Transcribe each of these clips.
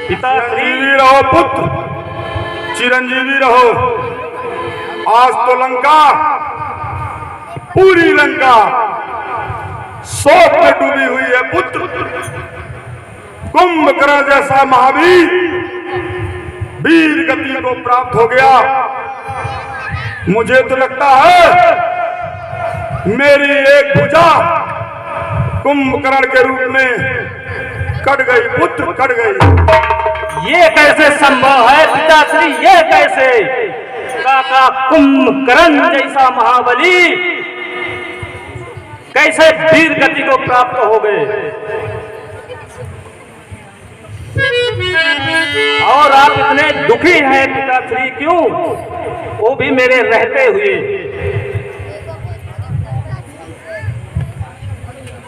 चिरंजीवी रहो पुत्र, चिरंजीवी रहो। आज तो लंका, पूरी लंका शोक में डूबी हुई है पुत्र। कुंभकर्ण जैसा महावीर वीर गति को प्राप्त हो गया। मुझे तो लगता है मेरी एक भुजा कुंभकर्ण के रूप में कट गई पुत्र, कट गई। ये कैसे संभव है पिताश्री, ये कैसे? काका कुंभकर्ण जैसा महाबली कैसे वीर गति को प्राप्त हो गए? और आप इतने दुखी हैं पिताश्री, क्यों? वो भी मेरे रहते हुए।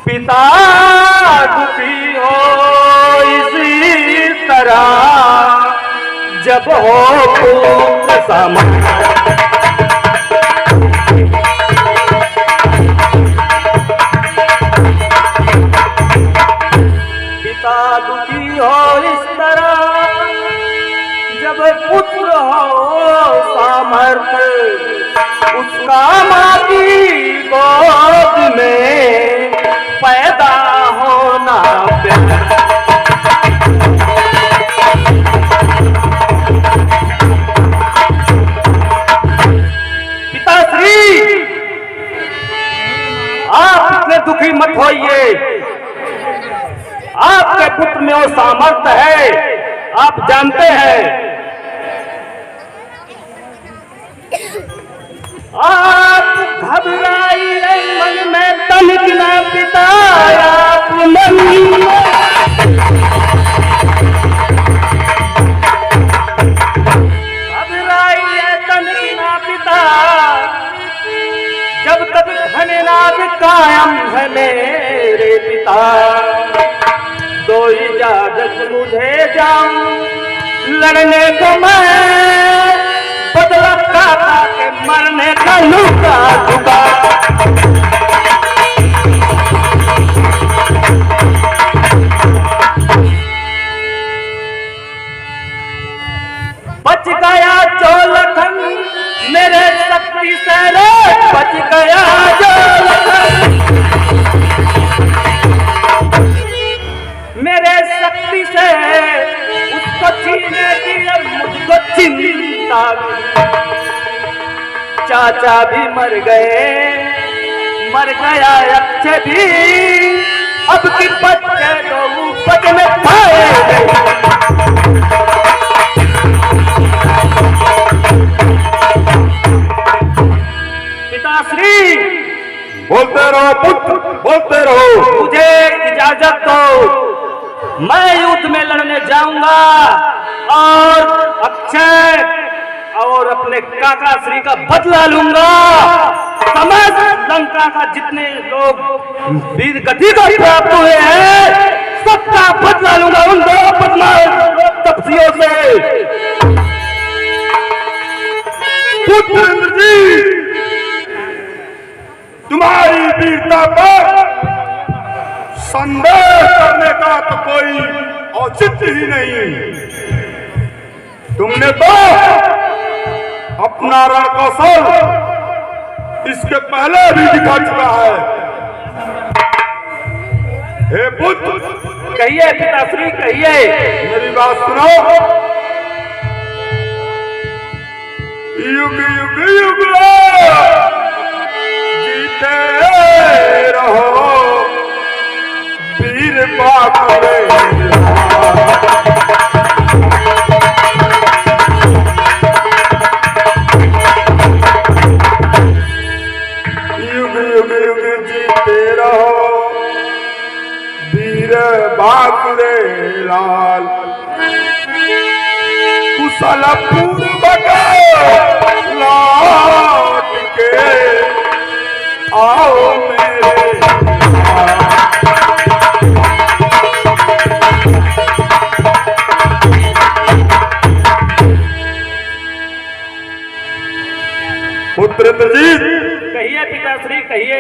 पिता दुखी हो इसी तरह जब हो पुत्र समान। पिता दुखी हो इस तरह जब पुत्र हो सामर्थ्य, उसका माँ की गोद में पैदा होना प्यार। पिताश्री, आप इतने दुखी मत होइए। आपके पुत्र में वो सामर्थ्य है, आप जानते हैं। आप घबराइए मन में तनिक न पिता, आप मन घबराइए तनिक न पिता, जब तक धनराज कायम है मेरे पिता। दो इजाजत मुझे जाऊं लड़ने को, मैं बदला काका के मरने का लुका चुका। बच गया जो लखन मेरे शक्ति से रे, बच गया जो लखन मेरे शक्ति से, उसको छीने की अब मुझको चिंता। चाचा भी मर गए, मर गया अक्षय भी, अब की बच्चे तो उपज में पाए। पिताश्री, बोलते रहो पुत्र, बोलते रहो। मुझे इजाजत दो, मैं युद्ध में लड़ने जाऊंगा और अक्षय और अपने काका श्री का बदला लूंगा। समस्त लंका का जितने लोग वीर गति को प्राप्त हुए हैं, सबका बदला लूंगा उन दो बदमाश तपस्वियों से। पुत्र जी, तुम्हारी वीरता पर संदेह करने का तो कोई औचित्य ही नहीं। तुमने तो अपना रण कौशल इसके पहले भी दिखा चुका है। हे पुत्र, कहिए पिताश्री, कहिए। मेरी बात सुनो। युग युग युग जीते रहो वीर बाबरे। युग युग युग जीते रहो वीर बाबरे लाल। कुशल पूर्वक लौट के आओ मेरे पुत्र इंद्रजीत। कहिए पिताश्री, कहिए।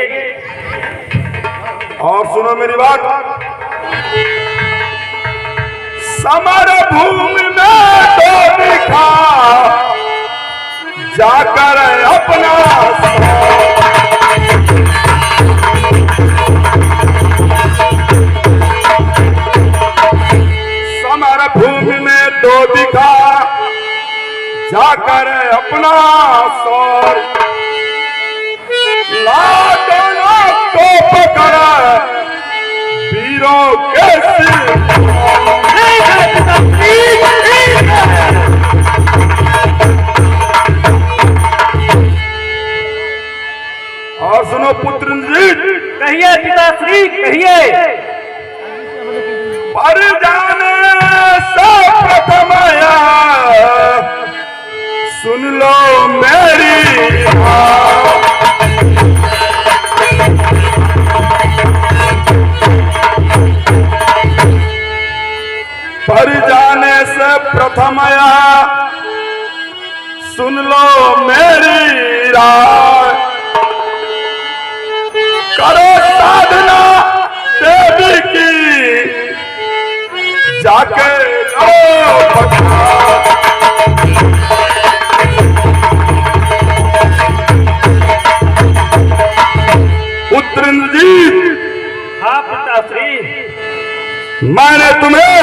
और सुनो मेरी बात। समर भूमि में तो दिखा जाकर अपना समर भूमि में तो दिखा जाकर अपना सौर लाडों को पकड़ा वीरों के सिर और सुनो पुत्र जी, कहिए पिताश्री कहिए। पर जाने से प्रथम आया सुन लो मेरी बात। पर जाने से प्रथम आया सुन लो मेरी रात। करो साधना देवी की जाके लो पुत्र जी। हाँ पिताश्री, मैंने तुम्हें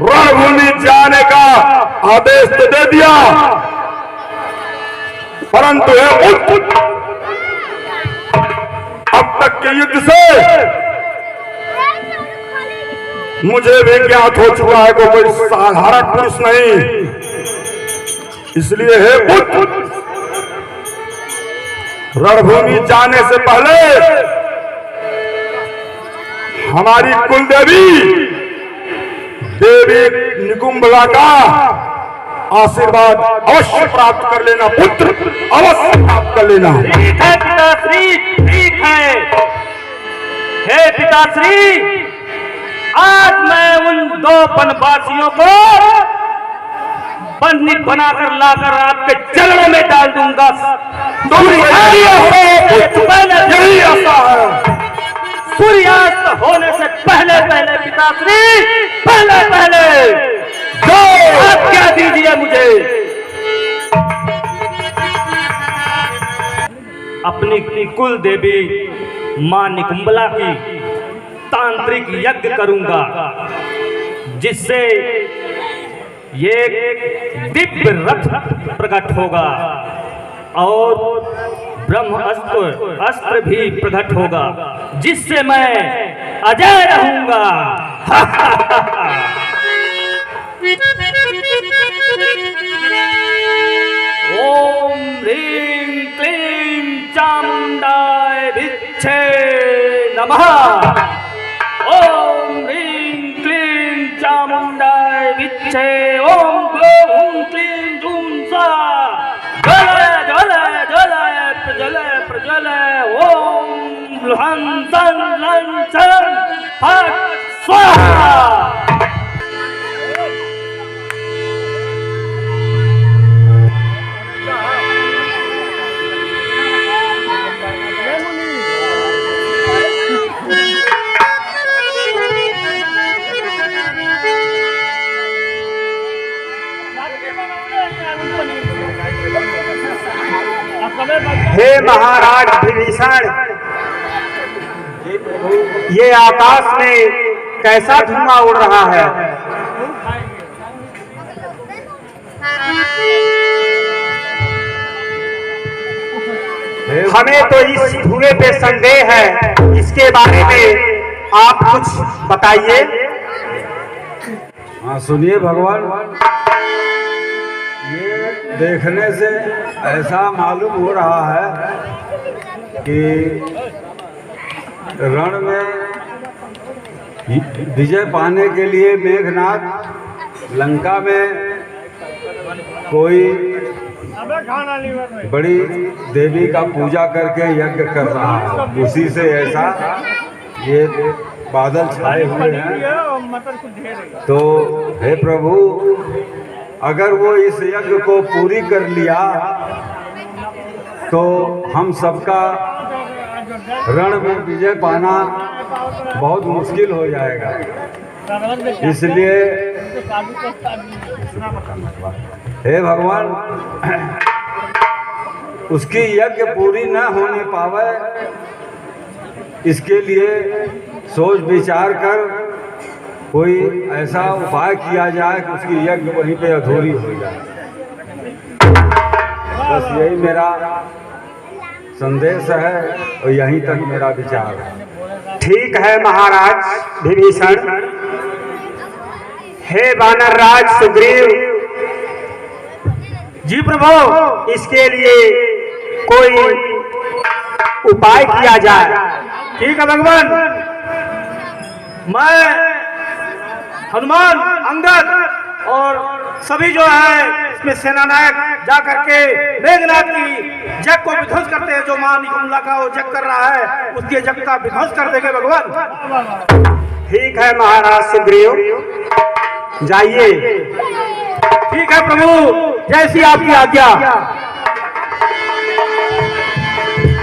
रणभूमि जाने का आदेश तो दे दिया, परंतु अब तक के युद्ध से मुझे भी ज्ञात हो चुका है कि कोई साधारण पुरुष नहीं। इसलिए हे पुत्र, रणभूमि जाने से पहले हमारी कुल देवी देवी निकुंभला का आशीर्वाद अवश्य प्राप्त कर लेना पुत्र, अवश्य प्राप्त कर लेना। ठीक है पिताश्री, ठीक है। हे पिताश्री, आज मैं उन 2 वनवासियों को बंदी बनाकर लाकर आपके चरणों में डाल दूंगा। यही आशा है। सूर्यास्त होने से पहले पहले पिताश्री, पहले पहले आज्ञा दीजिए मुझे। अपनी कुल देवी मां निकुंभला की तांत्रिक यज्ञ करूंगा, जिससे ये दिव्य रथ प्रकट होगा और ब्रह्म अस्त्र भी प्रकट होगा, जिससे मैं अजय रहूंगा। ओम ह्रीं क्लीं चामुंडाय विच्छे नमः। ओम ह्रीं क्लीं चामुंडाय विच्छे। ओम ग्लौं क्लीं ग्लूं स्वाहा। ज्वलय ज्वलय प्रज्वलय प्रज्वलय। ओम लं तं लं चं फट् स्वाहा। हे महाराज विभीषण, ये आकाश में कैसा धुआं उड़ रहा है? हमें तो इस धुएं पे संदेह है, इसके बारे में आप कुछ बताइए। हाँ सुनिए भगवान, ये देखने से ऐसा मालूम हो रहा है कि रण में विजय पाने के लिए मेघनाथ लंका में कोई बड़ी देवी का पूजा करके यज्ञ कर रहा है, उसी से ऐसा ये बादल छाए हुए हैं। तो हे प्रभु, अगर वो इस यज्ञ को पूरी कर लिया तो हम सबका रण में विजय पाना बहुत मुश्किल हो जाएगा। इसलिए हे भगवान, उसकी यज्ञ पूरी न होने पावे, इसके लिए सोच विचार कर कोई ऐसा उपाय किया जाए कि उसकी यज्ञ वहीं पे अधूरी हो जाए। बस यही मेरा संदेश है और यहीं तक मेरा विचार है। ठीक है महाराज विभीषण। हे वानर राज सुग्रीव, जी प्रभु, इसके लिए कोई उपाय किया जाए। ठीक है भगवान। मैं हनुमान, अंगद और सभी जो है इसमें सेनानायक जा करके मेघनाथ की जग को विध्वंस करते हैं। जो मां निकुंभला का वो जग कर रहा है, उसके जग का विध्वंस कर देंगे भगवान। ठीक है महाराज सुग्रीव, जाइए। ठीक है प्रभु, जैसी आपकी आज्ञा।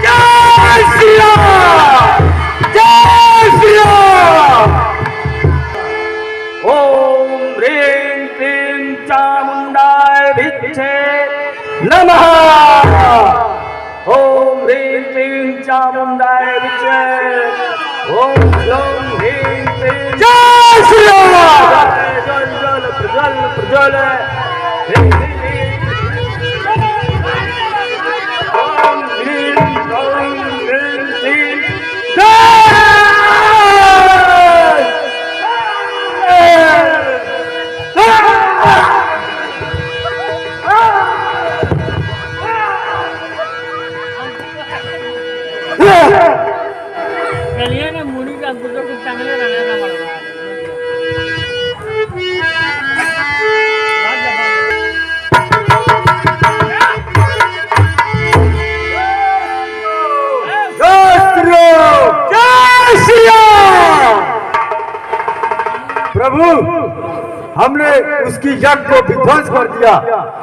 जय श्री राम, जय श्री राम। ओम ह्रीं क्लीं चामुंडाय विद्महे नमः। ओम ह्रीं क्लीं चामुंडाय विद्महे। ओम ह्रीं क्लीं। जय श्री राम। जल जल प्रज्वल प्रज्वल। ओम ह्रीं क्लीं जय। कलियाने मुनी का गुजर खूप चांगले राहण्याचा मला प्रभु, हमने उसकी यज्ञ को विध्वंस कर दिया,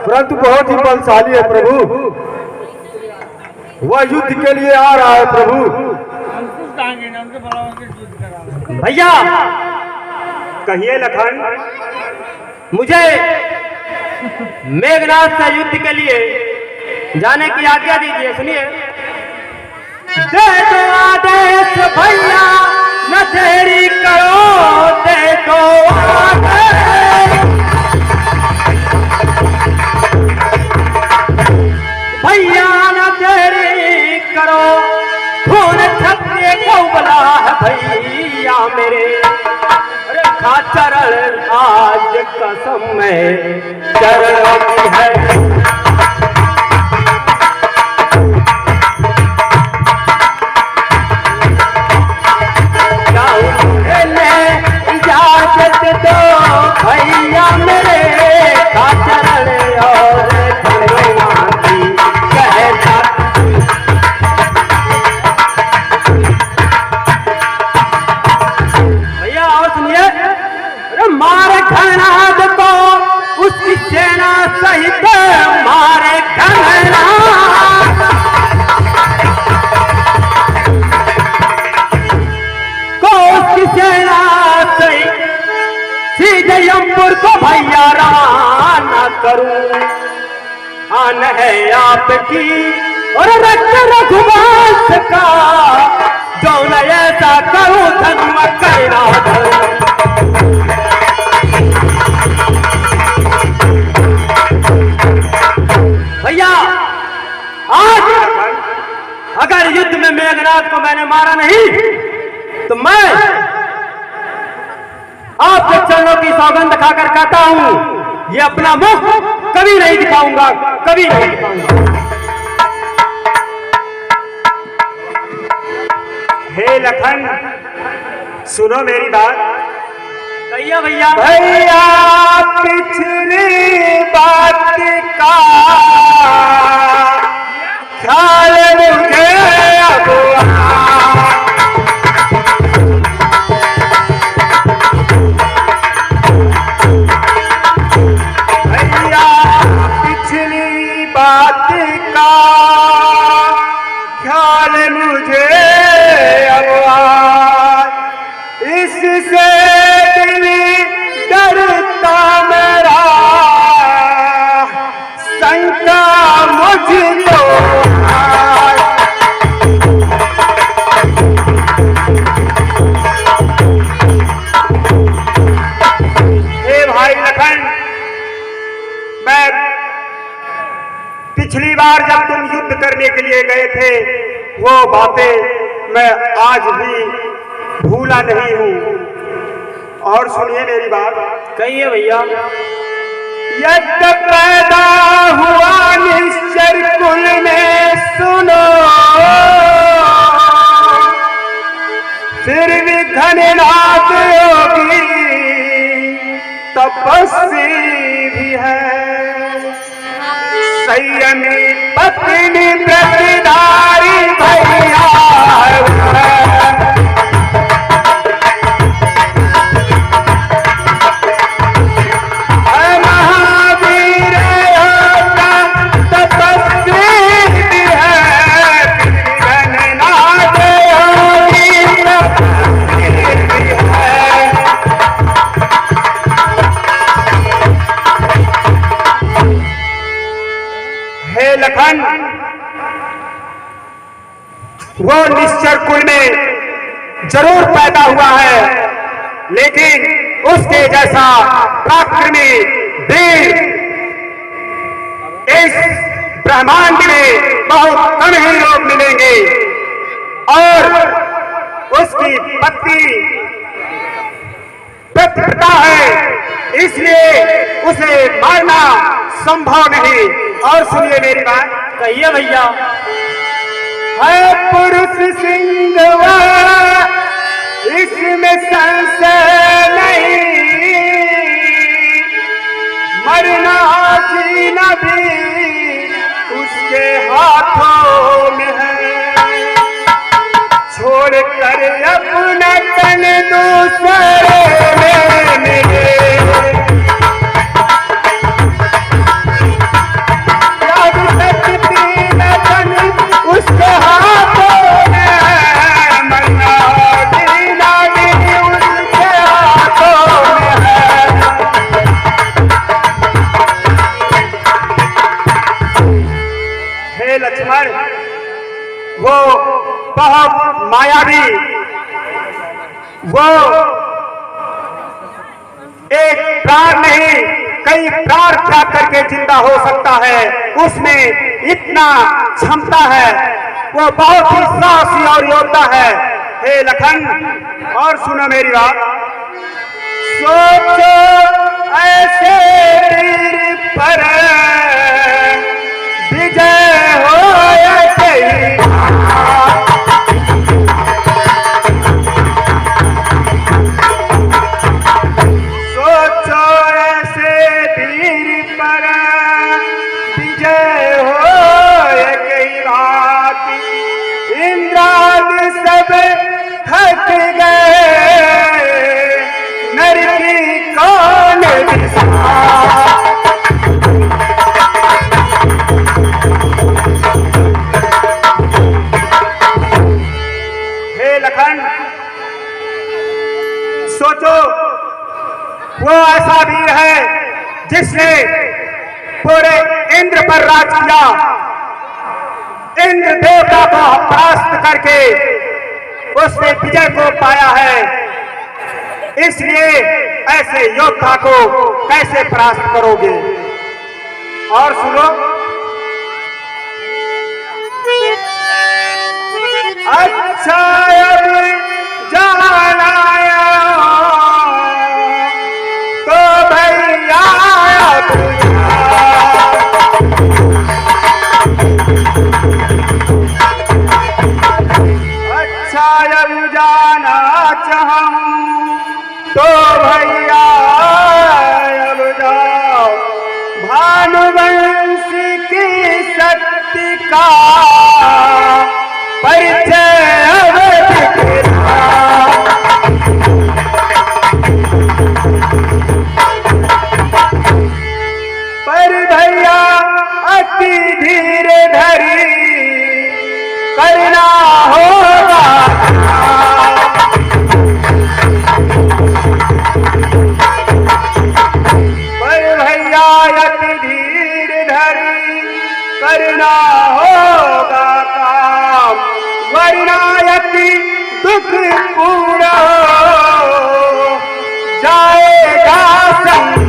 परंतु बहुत ही बलशाली है प्रभु। वह युद्ध के लिए आ रहा है प्रभु। अंकुश टांगे ना उनके बड़ा उनके युद्ध करा। भैया, कहिए लखन। मुझे मेघनाथ से युद्ध के लिए जाने की आज्ञा दीजिए। सुनिए। दे दो आदेश भैया, न देरी करो, दे दो आदेश भैया, न देरी करो। खून छपके को बला है भैया मेरे। रेखा चरण आज कसम में चरण की है। इजाजत दो भैया मेरे, रेखा चरण और भगवान की कहता। भैया और सुनिए। अरे मारे घनाद को उसकी सेना सहित, मारे घनाद को उसकी सेना सहित सीधे यमपुर को भैया रवाना करूं। आन है आपकी और रक्त रघुवंश का, जो न ऐसा करूं धर्म करना धर्म। भैया, आज अगर युद्ध में मेघनाथ को मैंने मारा नहीं तो मैं आपके चरणों की सौगंध खाकर कहता हूं, ये अपना मुख कभी नहीं दिखाऊंगा, कभी नहीं दिखाऊंगा। हे लखन, सुनो मेरी बात। कहिए भैया। भैया पिछली बात का ख्याल मुझे अब भैया पिछली बात का ख्याल मुझे अब इससे दिल पिछली बार जब तुम युद्ध करने के लिए गए थे वो बातें मैं आज भी भूला नहीं हूं। और सुनिए मेरी बात, कहिए भैया। यज्ञ पैदा हुआ निश्चर कुल में, सुनो फिर भी घननाथ योगी तपस्वी भी है, संयमी पत्नी व्रतधारी भैया महावीर योगा तपस्वी भी है, घननाथ योगी तपस्वी भी है। हे लखन, वो निश्चर कुल में जरूर पैदा हुआ है, लेकिन उसके जैसा पराक्रमी वीर इस ब्रह्मांड में बहुत कम ही लोग मिलेंगे। और उसकी पत्नी पतिव्रता है, इसलिए उसे मारना संभव नहीं। और सुनिए मेरी बात, कहिए भैया। है पुरुष सिंधवा इसमें संशय नहीं, मरना जीना भी उसके हाथों में है, छोड़ कर अपना तन दूसरे में मिले, याद सकती न तन उसके हाथों में है, मरना जीना भी उसके हाथों में है। हे लक्ष्मण, वो बहुत मायावी, वो एक प्राण नहीं कई प्राण त्याग करके जिंदा हो सकता है, उसमें इतना क्षमता है, वो बहुत ही साहसी और योद्धा है। हे लखन, और सुनो मेरी बात, सोचो ऐसे वीर पर विजय हो या कहीं, सोचो ऐसे वीर पर विजय हो या कहीं बात, इंद्राद सब थक गए, नर की कौन दिशा, सोचो वो ऐसा वीर है जिसने पूरे इंद्र पर राज किया, इंद्र देवता को परास्त करके उसने विजय को पाया है, इसलिए ऐसे योद्धा को कैसे परास्त करोगे। और सुनो, अच्छा अब जाना तो भैया अच्छा अब जाना चाहूं तो भैया अब जाओ, भानुवंशी की शक्ति का परिचय अब दिखला, पर भैया अति धीरे धरी करना होगा, पर भैया अति धीरे धरी करना होगा काम, वरना अति दुख पूरा जाएगा संसार।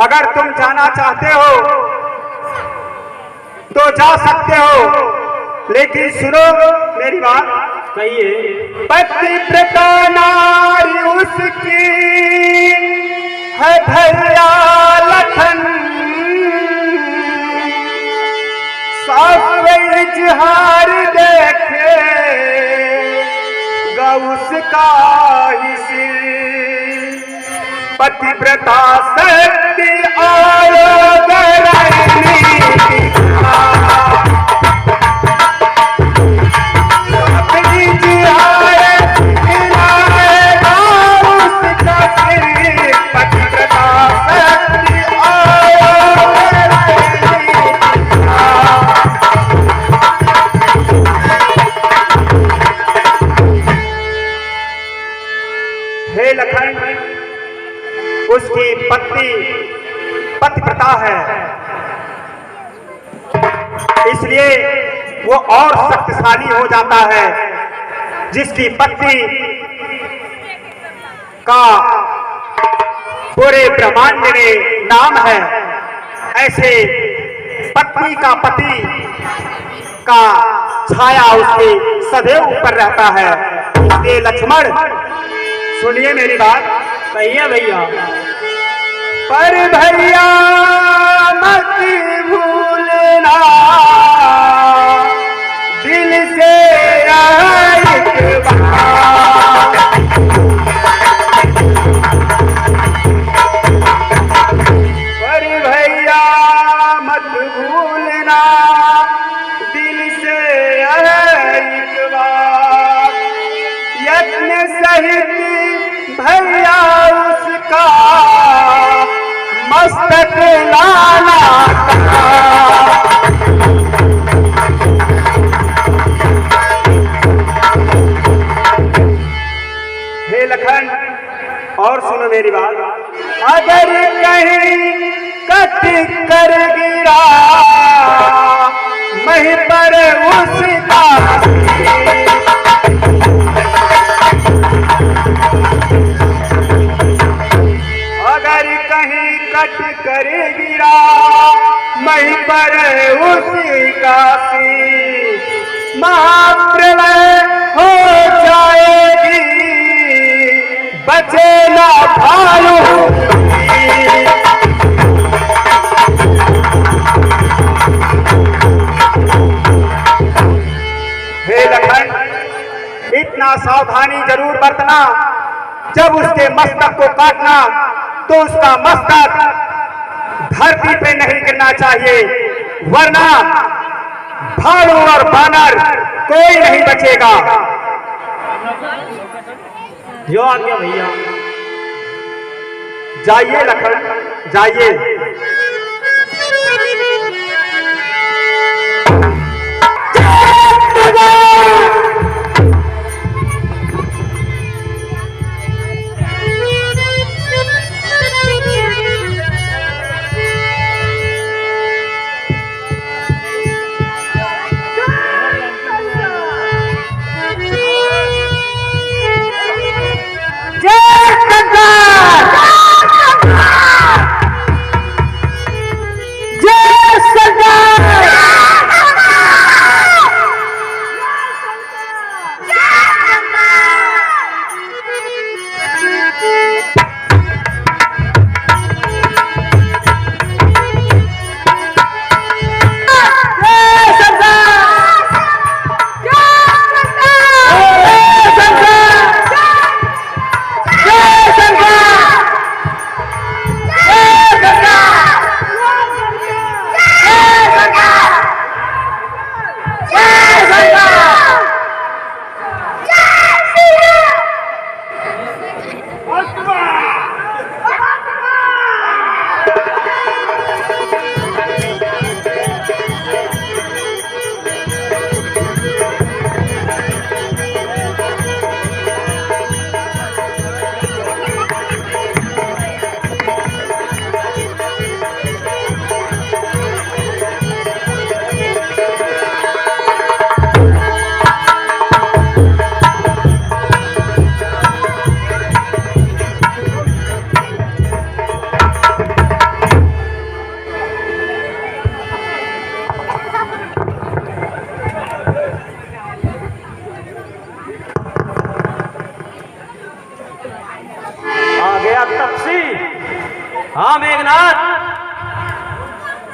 अगर तुम जाना चाहते हो तो जा सकते हो, लेकिन सुनो मेरी बात। कहिए। पतिव्रता नारी उसकी है भैया लखन, साफ इजहार देखे उसका ही सिर। पतिव्रता शक्ति आयोग रणनीति अपनी जिहार दिलाएगा उसका सिर। पतिव्रता शक्ति आयोग हे लखन, उसकी पत्नी पतिव्रता है, इसलिए वो और शक्तिशाली हो जाता है। जिसकी पत्नी का पूरे ब्रह्मांड में नाम है, ऐसे पत्नी का पति का छाया उसके सदैव ऊपर रहता है। इसलिए लक्ष्मण सुनिए मेरी बात। कहिए भैया। पर भैया मत भूलना दिल से एक बार। पर भैया मत भूलना दिल से एक बार। यत्न सहित भैया उसका मस्तक लाना था। हे लखन, और सुनो मेरी बात। अगर कहीं कट कर गिरा मही पर उसका, कट कर गिरा मही पर उसका शीश। महाप्रलय हो जाएगी बचे ना भालू। हे लखन, इतना सावधानी जरूर बरतना। जब उसके मस्तक को काटना तो उसका मस्तक धरती पे नहीं गिरना चाहिए, वरना भालू और बानर कोई नहीं बचेगा। जो आज्ञा भैया। जाइए लखन, जाइए।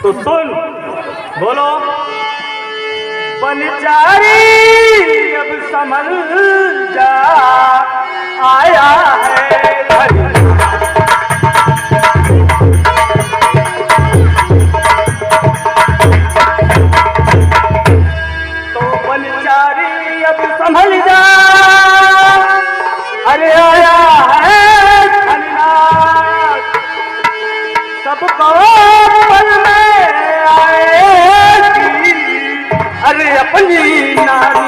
तो सुन, बोलो। बनचारी अब संभल जा, आया है घड़ी। तो बनचारी अब संभल जा, अरे आया है धन्यनाथ। सबको पल में आएगी, अरे अपनी नारी।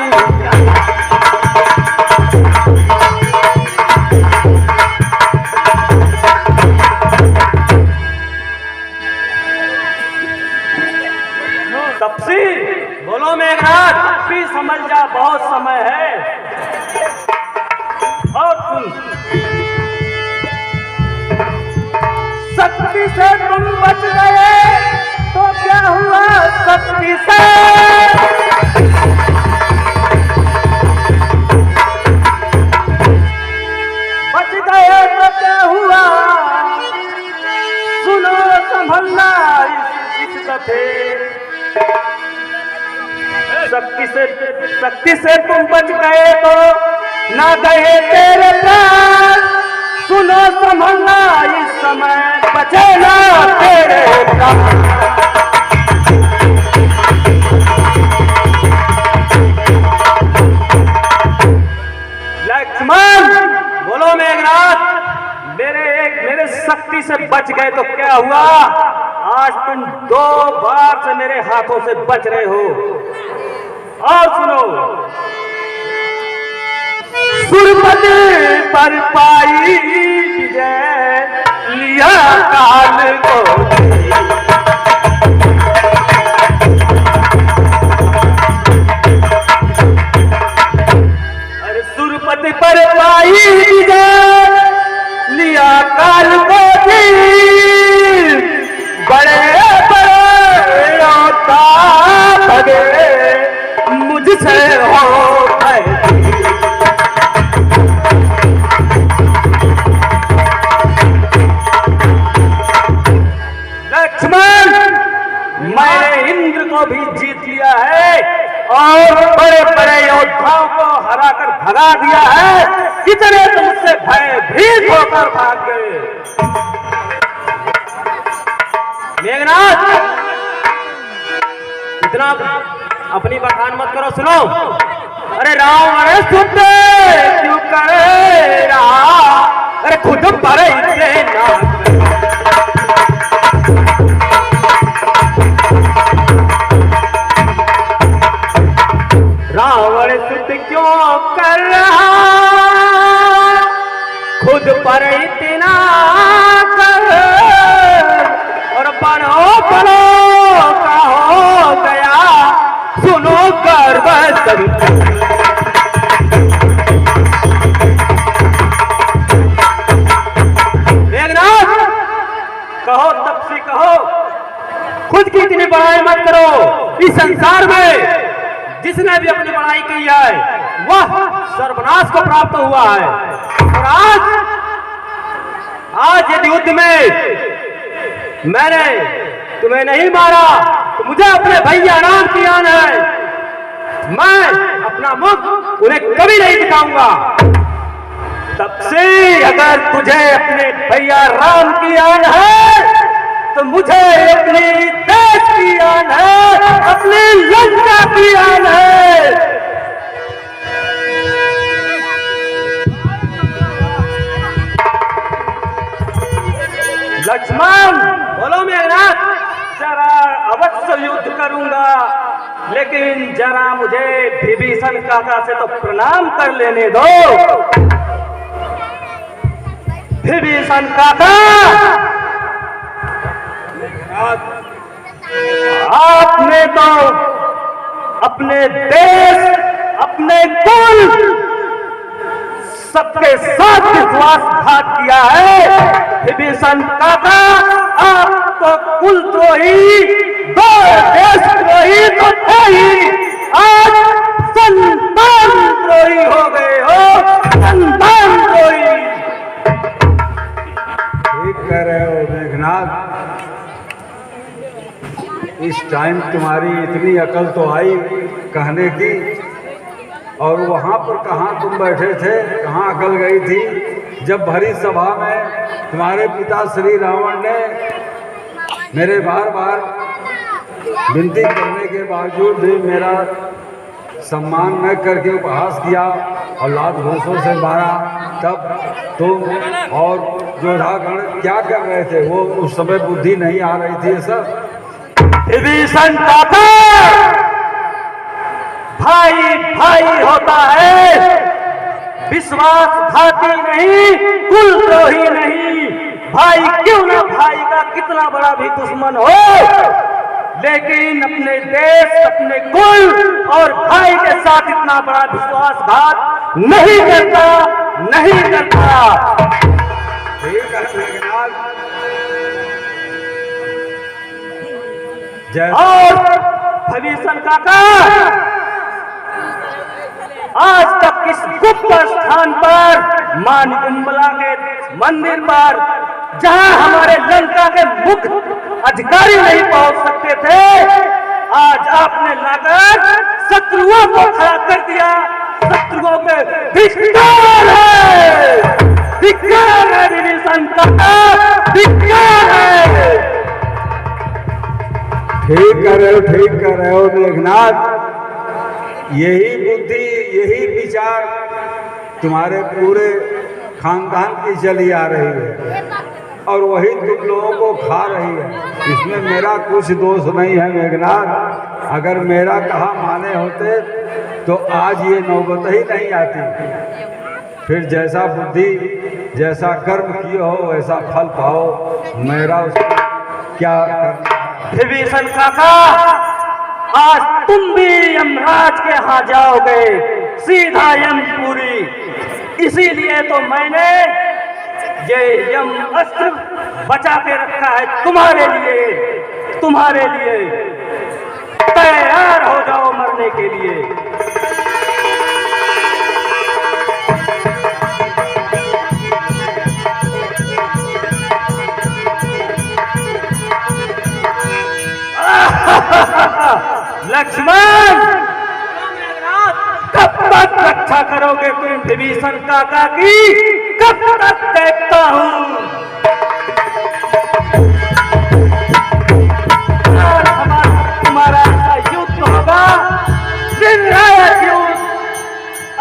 तपसी, बोलो मेघनाथ। तपसी समझ जा, बहुत समय है। और सुन, शक्ति से तुम बच गए तो क्या हुआ, शक्ति से बच गए तो क्या हुआ। सुनो संभलना इस कथे, शक्ति से तुम बच गए तो ना गए तेरे प्राण। सुनो संभलना इस समय, बचे ना तेरे प्राण। लक्ष्मण, बोलो मेघनाथ। मेरे शक्ति से बच गए तो क्या हुआ। आज तुम 2 बार से मेरे हाथों से बच रहे हो। और सुनो, सुरपति पर पाई विजय, लिया काल को। अरे सुरपति पर पाई विजय, लिया काल को जी। बड़े बड़े योद्धा भगे, मुझसे हो गए। लक्ष्मण, मैंने इंद्र को भी जीत लिया है और बड़े बड़े योद्धाओं को हराकर भगा दिया है। कितने तुमसे भयभीत होकर भाग गए। मेघनाथ, इतना अपनी बखान मत करो। सुनो, अरे राम, अरे सुध क्यों करे रहा, अरे खुद पर इतना। रावण सुध क्यों कर रहा, खुद पर इतना कर। और बनो बनो का हो गया, सुनो गर्व सभी। मेघनाथ, कहो तपसी कहो, खुद की इतनी बड़ाई मत करो। इस संसार में जिसने भी अपनी बड़ाई की है वह सर्वनाश को प्राप्त हुआ है। और आज यदि युद्ध में मैंने तुम्हें नहीं मारा तो मुझे अपने भैया राम की आन है। मैं अपना मुख उन्हें कभी नहीं दिखाऊंगा। तब से अगर तुझे अपने भैया राम की आन है तो मुझे अपनी देश की आन है, अपनी लंका की आन है। लक्ष्मण, बोलो मेघनाथ। जरा अवश्य युद्ध करूंगा, लेकिन जरा मुझे विभीषण काका से तो प्रणाम कर लेने दो। विभीषण काका, आपने तो अपने देश, अपने कुल, सबके साथ विश्वासघात किया है। विभीषण काका, आपको कुलद्रोही, 2 देशद्रोही तो थे ही, आज संतानद्रोही हो गए हो। संतानद्रोही। ठीक कह रहे हो मेघनाथ। तुम्हारी इतनी अकल तो आई कहने की, और वहाँ पर कहाँ तुम बैठे थे, कहाँ अकल गई थी जब भरी सभा में तुम्हारे पिता श्री रावण ने मेरे बार बार विनती करने के बावजूद भी मेरा सम्मान न करके उपहास किया और लात घूंसों से मारा, तब तुम और योद्धागण क्या कर रहे थे? वो उस समय बुद्धि नहीं आ रही थी सब। विभीषण काका, भाई भाई होता है, विश्वासघाती नहीं, कुलद्रोही नहीं। भाई क्यों ना भाई का कितना बड़ा भी दुश्मन हो, लेकिन अपने देश, अपने कुल और भाई के साथ इतना बड़ा विश्वासघात नहीं करता, नहीं करता। ठीक है मेघनाथ, और विभीषण काका, आज तक इस गुप्त स्थान पर मान गुम्बला के मंदिर पर, जहां हमारे लंका के मुख्य अधिकारी नहीं पहुंच सकते थे, आज आपने लाकर शत्रुओं को खड़ा कर दिया। शत्रुओं के धिक्कार है, धिक्कार है विभीषण काका, धिक्कार है। ठीक कर रहे हो मेघनाथ। यही बुद्धि, यही विचार तुम्हारे पूरे खानदान की चली आ रही है और वही तुम लोगों को खा रही है। इसमें मेरा कुछ दोष नहीं है मेघनाथ। अगर मेरा कहा माने होते तो आज ये नौबत ही नहीं आती। फिर जैसा बुद्धि, जैसा कर्म किए हो वैसा फल पाओ, मेरा उसको क्या करना। विभीषण काका, आज तुम भी यमराज के यहाँ जाओगे, सीधा यमपुरी। इसीलिए तो मैंने ये यम अस्त्र बचा के रखा है तुम्हारे लिए, तुम्हारे लिए। तैयार हो जाओ मरने के लिए। लक्ष्मण, कब तक रक्षा करोगे तुम विभीषण काका की? कब तक देखता हूँ। तुम्हारा युद्ध होगा, निर्णायक युद्ध।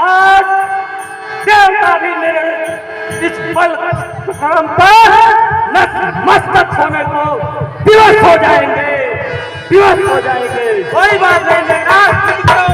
आज देवता भी मेरे इस बल पर नतमस्तक होने को विवश हो जाएंगे, विवश हो जाएंगे। कोई बात नहीं मेघनाथ, करो।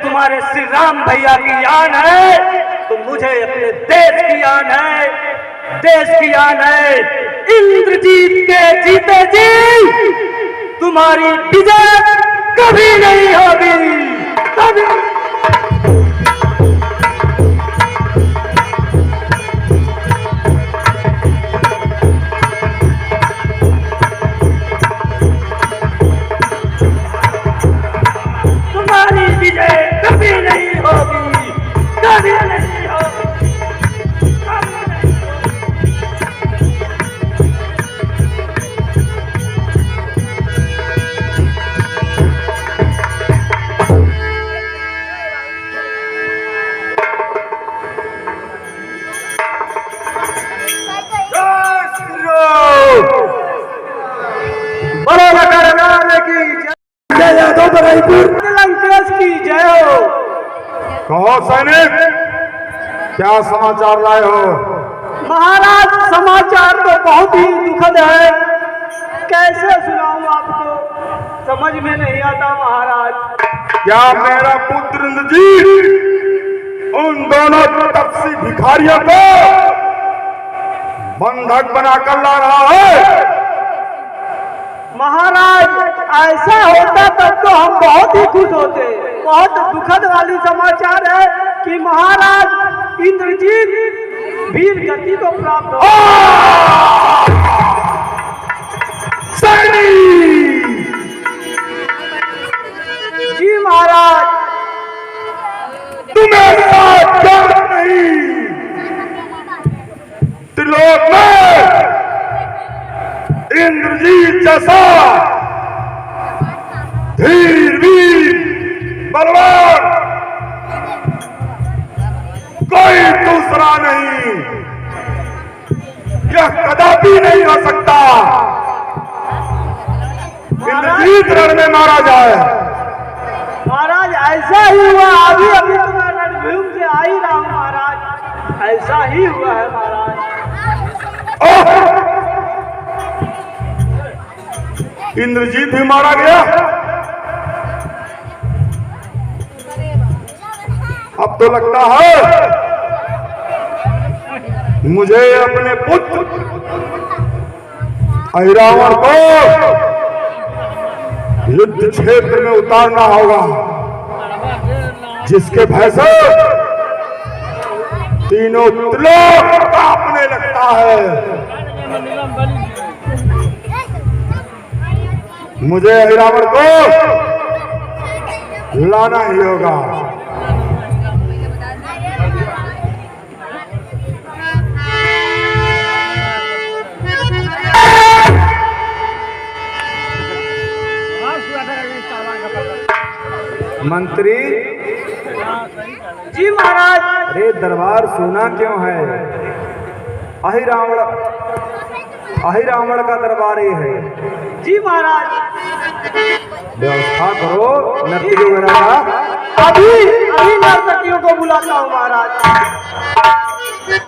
तुम्हारे श्री राम भैया की आन है, तो मुझे अपने देश की आन है, देश की आन है। इंद्रजीत के जीते जी तुम्हारी विजय कभी नहीं होगी, कभी। लंकेश की जय हो। कहो सैनिक, क्या समाचार लाए हो? महाराज समाचार तो बहुत ही दुखद है, कैसे सुनाऊं आपको, समझ में नहीं आता महाराज। क्या मेरा पुत्र इंद्रजीत उन दोनों तपसी भिखारियों को बंधक बनाकर ला रहा है? महाराज ऐसा होता तब तो हम बहुत ही खुश होते। बहुत दुखद वाली समाचार है कि महाराज इंद्रजीत वीर गति को प्राप्त हो। जी महाराज, तुम्हें साथ जाना नहीं। त्रिलोक में इंद्रजीत जैसा धीर वीर बलवान कोई दूसरा नहीं, यह कदापि नहीं हो सकता। इंद्रजीत रण में मारा जाए। महाराज ऐसा ही हुआ, अभी अभी तो मैं रणभूमि से आ ही रहा हूँ महाराज, ऐसा ही हुआ है महाराज। इंद्रजीत भी मारा गया। अब तो लगता है मुझे अपने पुत्र अहिरावण को युद्ध क्षेत्र में उतारना होगा, जिसके भय से तीनों त्रिलोक कांपने लगता है। मुझे अहिरावण को लाना ही होगा। मंत्री जी महाराज। अरे दरबार सोना क्यों है? अहिरावण का दरबार ही है। जी महाराज। व्यवस्था करो नर्तकी वगैरह का। अभी नर्तकियों को बुलाता हूँ महाराज।